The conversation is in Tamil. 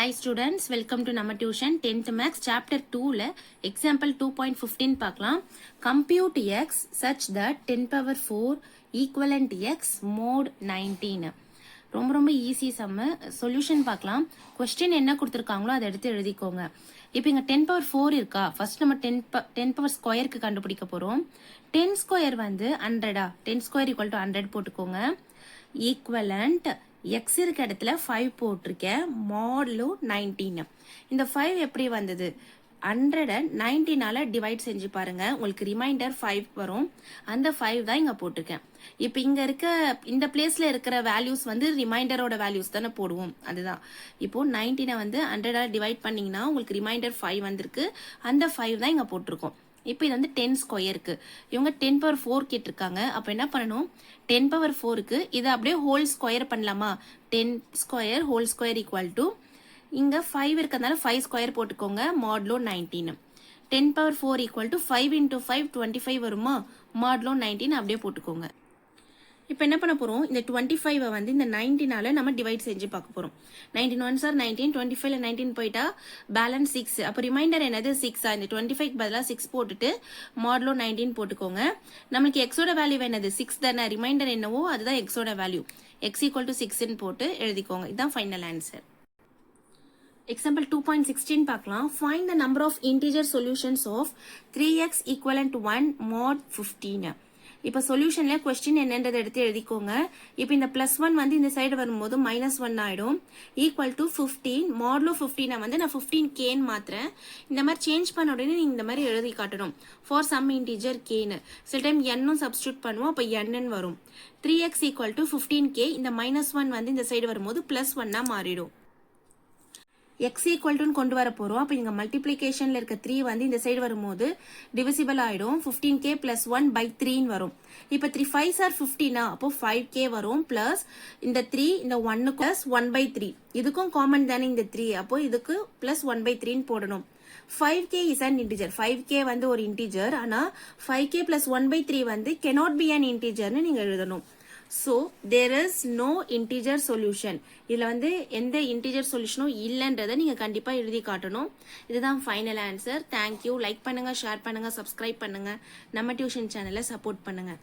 Hi students, welcome to நம்ம tuition 10th maths chapter 2ல example 2.15 பார்க்கலாம். Compute x such that 10 power 4 equivalent x mod 19. ரொம்ப ஈஸி சம்மு. சொல்யூஷன் பார்க்கலாம். கொஸ்டின் என்ன கொடுத்துருக்காங்களோ அதை எடுத்து எழுதிக்கோங்க. இப்போ இங்கே 10 பவர் 4 இருக்கா, ஃபர்ஸ்ட் நம்ம 10 பவர் ஸ்கொயருக்கு கண்டுபிடிக்க போகிறோம். 10 ஸ்கொயர் வந்து 100 10 ஸ்கொயர் ஈக்குவல் டு 100 போட்டுக்கோங்க. ஈக்குவலண்ட் எக்ஸ் இருக்க இடத்துல 5 போட்டிருக்கேன். மாடலு 19. இந்த 5 எப்படி வந்தது? 100 19ஆல டிவைட் செஞ்சு பாருங்க, உங்களுக்கு ரிமைண்டர் 5 வரும். அந்த 5 தான் இங்க போட்டிருக்கேன். இப்போ இங்க இருக்க இந்த பிளேஸ்ல இருக்கிற வேல்யூஸ் வந்து ரிமைண்டரோட வேல்யூஸ் தானே போடுவோம், அதுதான். இப்போ 19 வந்து 100ஆல டிவைட் பண்ணீங்கன்னா உங்களுக்கு ரிமைண்டர் 5 வந்திருக்கு. அந்த 5 தான் இங்க போட்டிருக்கோம். இப்போ இது வந்து 10 ஸ்கொயருக்கு, இவங்க 10 பவர் 4 கேட்டிருக்காங்க. அப்போ என்ன பண்ணணும், 10 பவர் 4க்கு இதை அப்படியே ஹோல் ஸ்கொயர் பண்ணலாமா? 10 square whole square equal to இங்கே 5 இருக்கிறதுனால 5 ஸ்கொயர் போட்டுக்கோங்க. மாட்லோ 19. 10 பவர் 4 ஈக்குவல் டு 5 இன்டூ 5 25 வருமா? மாட்லோ 19 அப்படியே போட்டுக்கோங்க. இப்போ என்ன பண்ண போகிறோம், இந்த 25 வந்து இந்த 19ஆல நம்ம டிவைட் செஞ்சு பார்க்க போகிறோம். 19 1 சார் 19, 25ல 19 போயிட்டா பேலன்ஸ் 6. அப்போ ரிமைண்டர் என்னது 6. இந்த 25க்கு பதிலாக 6 போட்டுட்டு மாடலோ 19 போட்டுக்கோங்க. நம்மளுக்கு எக்ஸோட வேல்யூ என்னது 6 தானே, ரிமைண்டர் என்னவோ அதுதான் எக்ஸோட வேல்யூ. எக்ஸ் ஈக்குவல் டு 6ன்னு போட்டு எழுதிக்கோங்க. இதுதான் ஃபைனல் ஆன்சர். எக்ஸாம்பிள் 2.16 பார்க்கலாம். Find the number of integer solutions of 3x equivalent 1 mod 15. இப்போ சொல்யூஷன்ல கொஸ்டின் என்னன்றதை எடுத்து எழுதிக்கோங்க. இப்போ இந்த +1 வந்து இந்த சைடு வரும்போது -1 ஆயிடும். ஈக்குவல் டு 15 மாடலோ 15 வந்து நான் 15Kன்னு மாத்துறேன். இந்த மாதிரி சேஞ்ச் பண்ண உடனே நீங்க இந்த மாதிரி எழுதி காட்டணும். ஃபார் சம் இன்டிஜர் Kன்னு. சில டைம் Nனும் சப்ஸ்டியூட் பண்ணுவோம், அப்போ Nன்னு வரும். 3x equal to 15K. இந்த -1 வந்து இந்த சைடு வரும்போது +1 மாறிடும். எக்ஸ் ஈக்குவல்டுன்னு கொண்டு வர போகிறோம். அப்போ இங்கே மல்டிப்ளிகேஷனில் இருக்க 3 வந்து இந்த சைடு வரும்போது டிவிசிபிள் ஆகிடும். 15K + 1/3 வரும். இப்போ 3 5 ஆர் 15, அப்போ 5K வரும். ப்ளஸ் இந்த 3 இந்த 1 + 1/3, இதுக்கும் காமன் தானே இந்த 3, அப்போ இதுக்கு + 1/3 போடணும். 5K is an integer. 5K வந்து ஒரு இன்டிஜர், ஆனால் 5K + 1/3 வந்து cannot be an integerன்னு நீங்கள் எழுதணும். So there is no integer solution. இதுல வந்து எந்த integer solutionும் இல்லைன்றதை நீங்க கண்டிப்பா எழுதி காட்டணும். இதுதான் ஃபைனல் ஆன்சர். தேங்க்யூ. லைக் பண்ணுங்க, ஷேர் பண்ணுங்க, சப்ஸ்கிரைப் பண்ணுங்க, நம்ம டியூஷன் சேனலை சப்போர்ட் பண்ணுங்க.